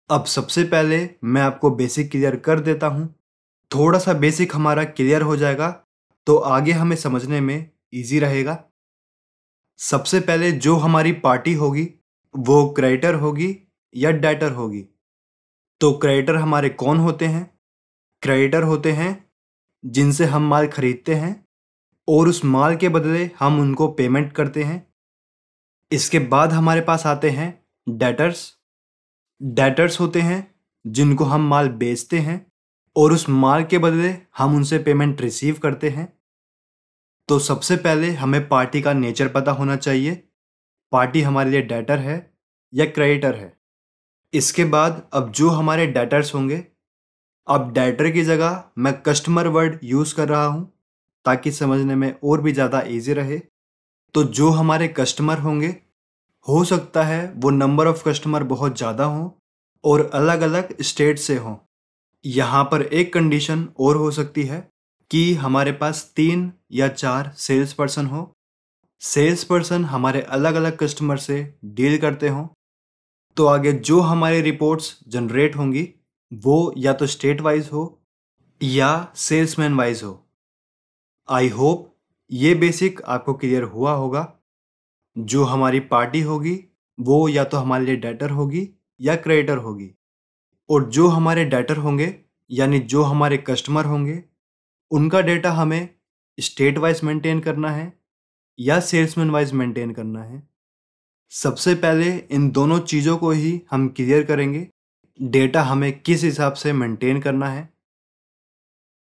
अब सबसे पहले मैं आपको बेसिक क्लियर कर देता हूँ। थोड़ा सा बेसिक हमारा क्लियर हो जाएगा तो आगे हमें समझने में इजी रहेगा। सबसे पहले जो हमारी पार्टी होगी वो क्रेडिटर होगी या डेटर होगी। तो क्रेडिटर हमारे कौन होते हैं? क्रेडिटर होते हैं जिनसे हम माल खरीदते हैं और उस माल के बदले हम उनको पेमेंट करते हैं। इसके बाद हमारे पास आते हैं डेटर्स। डेटर्स होते हैं जिनको हम माल बेचते हैं और उस माल के बदले हम उनसे पेमेंट रिसीव करते हैं। तो सबसे पहले हमें पार्टी का नेचर पता होना चाहिए। पार्टी हमारे लिए डेटर है या क्रेडिटर है। इसके बाद अब जो हमारे डेटर्स होंगे, अब डेटर की जगह मैं कस्टमर वर्ड यूज़ कर रहा हूँ ताकि समझने में और भी ज़्यादा ईजी रहे। तो जो हमारे कस्टमर होंगे, हो सकता है वो नंबर ऑफ़ कस्टमर बहुत ज़्यादा हों और अलग अलग स्टेट से हों। यहाँ पर एक कंडीशन और हो सकती है कि हमारे पास 3 या 4 सेल्स पर्सन हो। सेल्स पर्सन हमारे अलग अलग कस्टमर से डील करते हों। तो आगे जो हमारी रिपोर्ट्स जनरेट होंगी वो या तो स्टेट वाइज हो या सेल्समैन वाइज हो। आई होप ये बेसिक आपको क्लियर हुआ होगा। जो हमारी पार्टी होगी वो या तो हमारे लिए डेटर होगी या क्रेडिटर होगी। और जो हमारे डेटर होंगे यानी जो हमारे कस्टमर होंगे, उनका डेटा हमें स्टेट वाइज मेंटेन करना है या सेल्समैन वाइज मेंटेन करना है। सबसे पहले इन दोनों चीज़ों को ही हम क्लियर करेंगे। डेटा हमें किस हिसाब से मेंटेन करना है